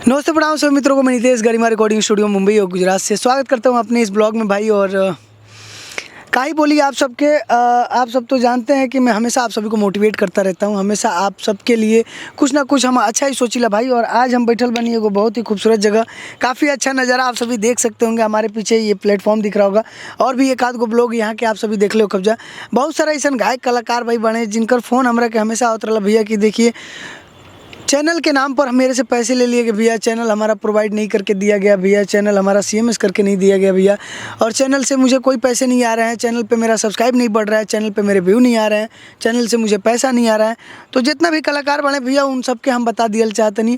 नमस्ते प्रणाम सभी मित्रों को। मैं नितेश गरिमा रिकॉर्डिंग स्टूडियो मुंबई और गुजरात से स्वागत करता हूं अपने इस ब्लॉग में भाई। और काई बोली आप सबके आप सब तो जानते हैं कि मैं हमेशा आप सभी को मोटिवेट करता रहता हूं, हमेशा आप सबके लिए कुछ ना कुछ हम अच्छा ही सोचिला भाई। और आज हम बैठल बनी एगो बहुत ही खूबसूरत जगह, काफ़ी अच्छा नज़ारा आप सभी देख सकते होंगे। हमारे पीछे ये प्लेटफॉर्म दिख रहा होगा और भी एक आध गो ब्लॉग यहाँ के आप सभी देख लो कब्जा। बहुत सारा ऐसा गायक कलाकार भाई बने जिनकर फ़ोन हमरा के हमेशा आवत रहा भैया कि देखिए चैनल के नाम पर मेरे से पैसे ले लिए गए भैया, चैनल हमारा प्रोवाइड नहीं करके दिया गया भैया, चैनल हमारा CMS करके नहीं दिया गया भैया, और चैनल से मुझे कोई पैसे नहीं आ रहे हैं, चैनल पे मेरा सब्सक्राइब नहीं बढ़ रहा है, चैनल पे मेरे व्यू नहीं आ रहे हैं, चैनल से मुझे पैसा नहीं आ रहा है। तो जितना भी कलाकार बने भैया उन सबके हम बता दिया चाहते नहीं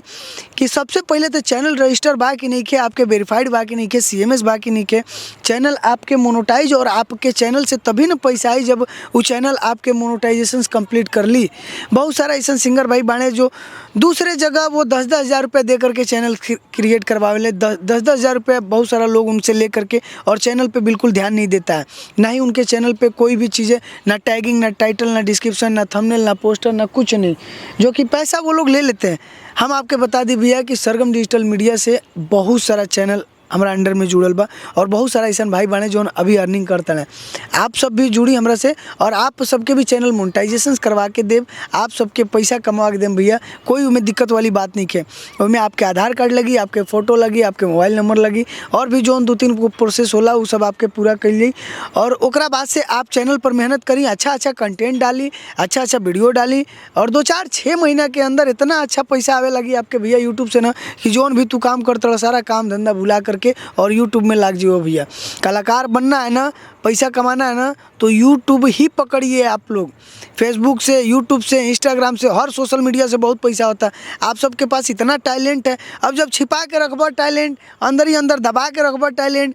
कि सबसे पहले तो चैनल रजिस्टर बा कि नहीं के, आपके वेरीफाइड बा कि नहीं के, CMS बा कि नहीं के, चैनल आपके मोनोटाइज और आपके चैनल से तभी ना पैसा आई जब वो चैनल आपके मोनोटाइजेशन कंप्लीट कर ली। बहुत सारा ऐसा सिंगर भाई बने जो दूसरे जगह वो 10-10 हज़ार रुपये दे करके चैनल क्रिएट करवावे, 10-10 हज़ार रुपये बहुत सारा लोग उनसे ले करके, और चैनल पे बिल्कुल ध्यान नहीं देता है, ना ही उनके चैनल पे कोई भी चीज़ें, ना टैगिंग, ना टाइटल, ना डिस्क्रिप्शन, ना थंबनेल, ना पोस्टर, ना कुछ नहीं, जो कि पैसा वो लोग ले लेते हैं। हम आपके बता दी भैया कि सरगम डिजिटल मीडिया से बहुत सारा चैनल हमारा अंडर में जुड़ल बा और बहुत सारा ऐसा भाई बने जो अभी अर्निंग करते हैं। आप सब भी जुड़ी हमरा से और आप सबके भी चैनल मोनेटाइजेशन करवा के देव, आप सबके पैसा कमा के देव भैया। कोई उनमें दिक्कत वाली बात नहीं है। उनमें आपके आधार कार्ड लगी, आपके फ़ोटो लगी, आपके मोबाइल नंबर लगी, और भी जो 2-3 प्रोसेस होला वो सब आपके पूरा कर ली। और ओकरा बाद से आप चैनल पर मेहनत करी, अच्छा कंटेंट डाली, अच्छा वीडियो डाली, और 2-4-6 महीना के अंदर इतना अच्छा पैसा आवे लगी आपके भैया यूट्यूब से ना कि जोन भी तू काम करता सारा काम धंधा भुला करके और यूट्यूब में लाग जियो भैया। कलाकार बनना है ना, पैसा कमाना है ना, तो यूट्यूब ही पकड़िए आप लोग। फेसबुक से, यूट्यूब से, इंस्टाग्राम से, हर सोशल मीडिया से बहुत पैसा होता है। आप सबके पास इतना टैलेंट है, अब जब छिपा के रखबा टैलेंट, अंदर ही अंदर दबा के रखबा टैलेंट,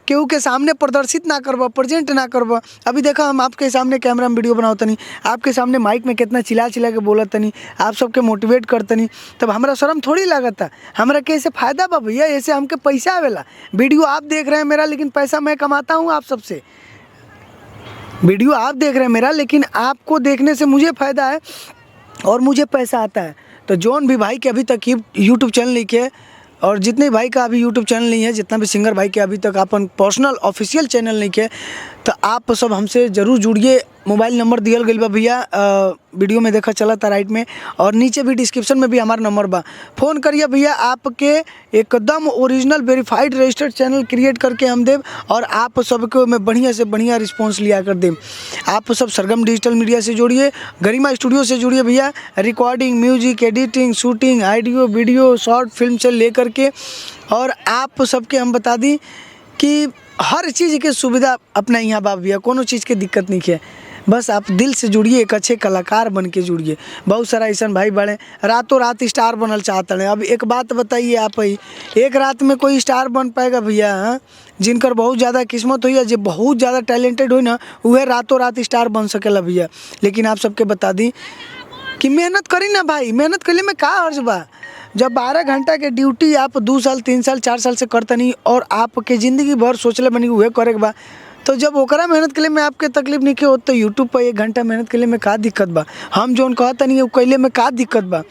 केहू के सामने प्रदर्शित ना करबा, प्रेजेंट ना करबा। अभी देखा हम आपके सामने कैमरा में वीडियो बनाओ तनी, आपके सामने माइक में कितना चिल्ला के बोला तनी, आप सबके मोटिवेट करतनी, तब हमारा शर्म थोड़ी लागता। हमारा कैसे फ़ायदा बा भैया, ऐसे हमके पैसा आवेला। वीडियो आप देख रहे हैं मेरा, लेकिन पैसा मैं कमाता हूँ आप सबसे। वीडियो आप देख रहे हैं मेरा, लेकिन आपको देखने से मुझे फ़ायदा है और मुझे पैसा आता है। तो जौन भी भाई के अभी तक यूट्यूब चैनल नहीं के, और जितने भाई का अभी यूट्यूब चैनल नहीं है, जितना भी सिंगर भाई के अभी तक अपन पर्सनल ऑफिशियल चैनल नहीं के, तो आप सब हमसे ज़रूर जुड़िए। मोबाइल नंबर दियल गई बा भैया, वीडियो में देखा चला था राइट में, और नीचे भी डिस्क्रिप्शन में भी हमारा नंबर बा। फ़ोन करिए भैया, आपके एकदम original verified registered channel create करके हम देव, और आप सबको मैं बढ़िया से बढ़िया रिस्पॉन्स लिया कर देव। आप सब सरगम डिजिटल मीडिया से जुड़िए, गरिमा स्टूडियो से जुड़िए भैया। Recording, music, editing, shooting, audio, video, short film से लेकर के, और आप सबके हम बता दी कि हर चीज़ की सुविधा अपना यहाँ बा भैया, कोनो चीज़ की दिक्कत नहीं है। बस आप दिल से जुड़िए, एक अच्छे कलाकार बन के जुड़िए। बहुत सारा ऐसा भाई बड़े रातों रात स्टार बनल चाहते हैं। अब एक बात बताइए आप ही, एक रात में कोई स्टार बन पाएगा भैया? हाँ, जिनकर बहुत ज़्यादा किस्मत हुई है, जो बहुत ज़्यादा टैलेंटेड हुई ना, वह रातों रात स्टार बन सकेला भैया। लेकिन आप सबके बता दी कि मेहनत करी ना भाई, मेहनत करने में का अर्ज बा। जब 12 घंटा के ड्यूटी आप 2 साल, 3 साल, 4 साल से करतनी, और आपके ज़िंदगी भर सोचले बनी हुए करे के बा, तो जब ओकरा मेहनत के लिए में आपके तकलीफ नहीं के हो, तो यूट्यूब पर 1 घंटा मेहनत के लिए में का दिक्कत बा? हम जोन कहता नहीं है कैले में का दिक्कत बा?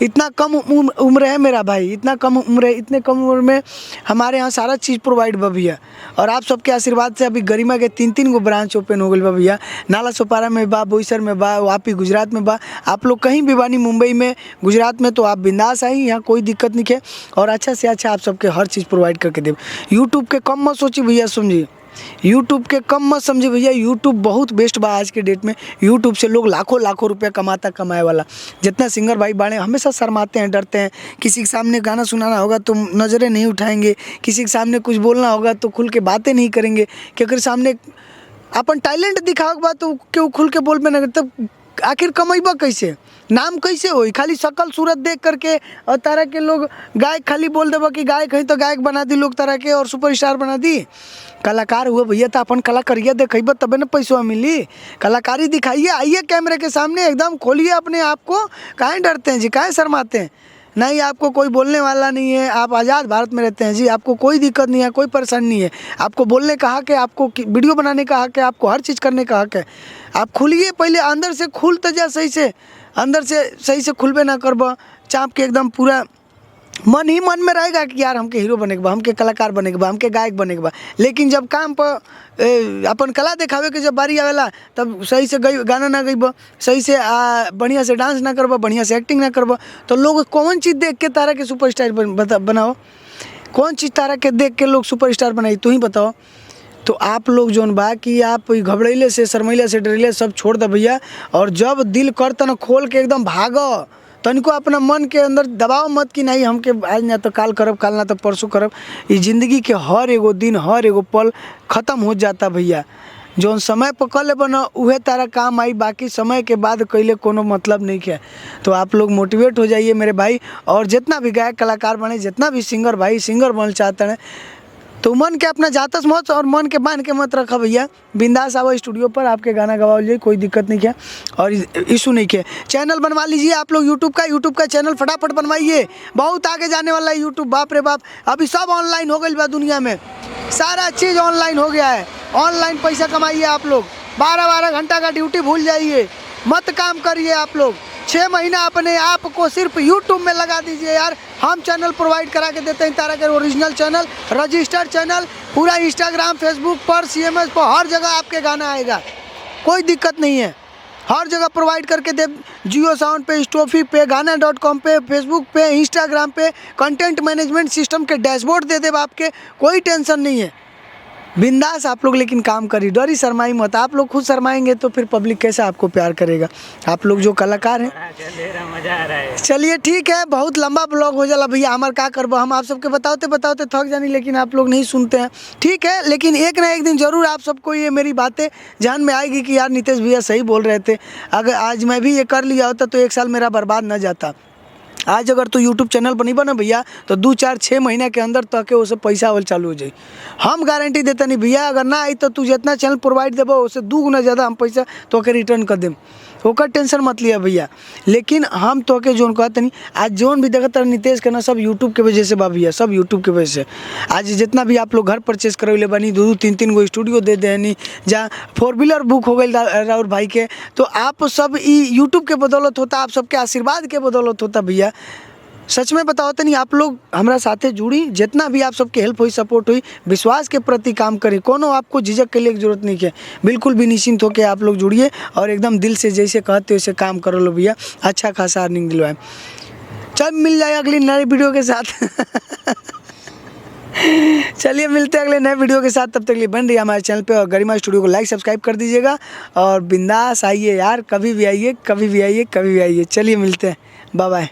इतना कम उम्र है मेरा भाई, इतना कम उम्र है, इतने कम उम्र में हमारे यहाँ सारा चीज़ प्रोवाइड बा भैया। और आप सबके आशीर्वाद से अभी गरिमा के 3-3 गो ब्रांच ओपन हो गई बा भैया। नाला सोपारा में बा, बोईसर में बा, वापी गुजरात में बा। आप लोग कहीं भी बानी, मुंबई में, गुजरात में, तो आप बिंदास आई, यहाँ कोई दिक्कत नहीं है। और अच्छा से अच्छा आप सबके हर चीज़ प्रोवाइड करके दे। यूट्यूब के कम मत सोची भैया, समझिए, यूट्यूब के कम मत समझे भैया। यूट्यूब बहुत बेस्ट बा आज के डेट में। यूट्यूब से लोग लाखों रुपया कमाए वाला। जितना सिंगर भाई बाड़े हमेशा शर्माते हैं, डरते हैं। किसी के सामने गाना सुनाना होगा तो नज़रें नहीं उठाएंगे, किसी के सामने कुछ बोलना होगा तो खुल के बातें नहीं करेंगे, क्योंकि सामने अपन टैलेंट दिखाओ बा तो क्यों खुल के बोल पे ना, तब आखिर कमाइबा कैसे, नाम कैसे होई? खाली शकल सूरत देख करके और तरह के लोग गायक खाली बोल देबा कि गायक है तो गायक बना दी लोग तरह के, और सुपरस्टार बना दी। कलाकार हुआ भैया तो अपन कलाकारिया दिखेबा तबे ना पैसा मिली। कलाकारी दिखाइए, आइए कैमरे के सामने, एकदम खोलिए अपने आप को। काहे डरते हैं जी, काहे शर्माते हैं? नहीं, आपको कोई बोलने वाला नहीं है, आप आज़ाद भारत में रहते हैं जी, आपको कोई दिक्कत नहीं है, कोई परेशानी नहीं है। आपको बोलने का हक है, आपको वीडियो बनाने का हक है, आपको हर चीज़ करने का हक है। आप खुलिए, पहले अंदर से खुल तो जा सही से, अंदर से सही से खुलबे ना करबा, चाप के एकदम पूरा मन ही मन में रहेगा कि यार हमके हीरो बने के बा, हमके कलाकार बने के बा, हमके गायक बने के बा। लेकिन जब काम पर अपन कला दिखावे के जब बारी आवेला तब सही से गाना ना गईब, सही से बढ़िया से डांस ना करबा, बढ़िया से एक्टिंग ना करबा, तो लोग कौन चीज़ देख के तारा के सुपरस्टार बनाओ? कौन चीज़ तारा के देख के लोग सुपरस्टार बनाई, तू ही बताओ। तो आप लोग जोन बा कि आप घबराइले से, शर्मैले से, डरिले सब छोड़ दे भैया। और जब दिल करता ना खोल के एकदम भागो, तनिको अपना मन के अंदर दबाव मत कि नहीं हमके आज ना तो काल करब, काल ना तो परसों करब। इस ज़िंदगी के हर एगो दिन, हर एगो पल ख़त्म हो जाता भैया। जौन समय पर कर लेबा ना उहे तारा काम आई, बाकी समय के बाद कैले कोनो मतलब नहीं है। तो आप लोग मोटिवेट हो जाइए मेरे भाई। और जितना भी गायक कलाकार बने, जितना भी सिंगर भाई सिंगर बनना चाहते हैं, तो मन के अपना जातस मत और मन के बांध के मत रखा भैया। बिंदास आओ स्टूडियो पर, आपके गाना गवा लीजिए, कोई दिक्कत नहीं है और इशू नहीं है। चैनल बनवा लीजिए आप लोग यूट्यूब का चैनल फटाफट बनवाइए, बहुत आगे जाने वाला है यूट्यूब। बाप रे बाप, अभी सब ऑनलाइन हो गई बा, दुनिया में सारा चीज़ ऑनलाइन हो गया है। ऑनलाइन पैसा कमाइए आप लोग, 12-12 घंटा का ड्यूटी भूल जाइए, मत काम करिए आप लोग। 6 महीना अपने आप को सिर्फ यूट्यूब में लगा दीजिए यार। हम चैनल प्रोवाइड करा के देते हैं तारा के, ओरिजिनल चैनल, रजिस्टर्ड चैनल, पूरा इंस्टाग्राम, फेसबुक पर, CMS पर, हर जगह आपके गाना आएगा, कोई दिक्कत नहीं है। हर जगह प्रोवाइड करके दे, जियो साउंड पे, स्टोफी पे, गाना.com पे, फेसबुक पे, इंस्टाग्राम पे, कंटेंट मैनेजमेंट सिस्टम के डैशबोर्ड दे दे आपके, कोई टेंशन नहीं है। बिंदास आप लोग लेकिन काम करिए, डरी शर्माई मत। आप लोग खुद शर्माएंगे तो फिर पब्लिक कैसे आपको प्यार करेगा? आप लोग जो कलाकार हैं। मजा आ रहा है। चलिए ठीक है, बहुत लंबा ब्लॉग हो जाला भैया, हमार का करबो, हम आप सबके बताते थक जानी, लेकिन आप लोग नहीं सुनते हैं। ठीक है, लेकिन एक ना एक दिन ज़रूर आप सबको ये मेरी बातें ध्यान में आएगी कि यार नितेश भैया सही बोल रहे थे। अगर आज मैं भी ये कर लिया होता तो 1 साल मेरा बर्बाद न जाता। आज अगर तू यूट्यूब चैनल बनीबा ना भैया तो 2-4-6 महीना के अंदर तक के उसे पैसा आवल चालू हो जाए। हम गारंटी देते नहीं भैया, अगर ना आई तो तू जितना चैनल प्रोवाइड देबो उससे 2 गुना ज़्यादा हम पैसा तो के रिटर्न कर देम, ओकर टेंशन मत लिया भैया। लेकिन हम तो के जोन कहते नहीं, आज जोन भी देखता नितेश के ना सब यूट्यूब के वजह से बा भैया, सब यूट्यूब के वजह से। आज जितना भी आप लोग घर परचेस करवले बनी, 2-3 गो स्टूडियो दे देनी, जहाँ 4 व्हीलर बुक हो गई राउर भाई के, तो आप सब यूट्यूब के बदौलत होता, आप सबके आशीर्वाद के बदौलत होता भैया। सच में बताओ तो नहीं, आप लोग हमारा साथे जुड़ी, जितना भी आप सबके हेल्प हुई, सपोर्ट हुई, विश्वास के प्रति काम करें, कोनो आपको झिझक के लिए जरूरत नहीं है। बिल्कुल भी निश्चिंत होकर आप लोग जुड़िए और एकदम दिल से जैसे कहते हो वैसे काम करो लो भैया, अच्छा खासा अर्निंग दिलवाए। चल मिल जाए अगली नई वीडियो के साथ। चलिए मिलते हैं अगले नए वीडियो के साथ, तब तक के लिए बन रही है हमारे चैनल पे और गरिमा स्टूडियो को लाइक सब्सक्राइब कर दीजिएगा। और बिंदास आइए यार, कभी भी आइए, कभी भी आइए, कभी भी आइए। चलिए मिलते हैं, बाय बाय।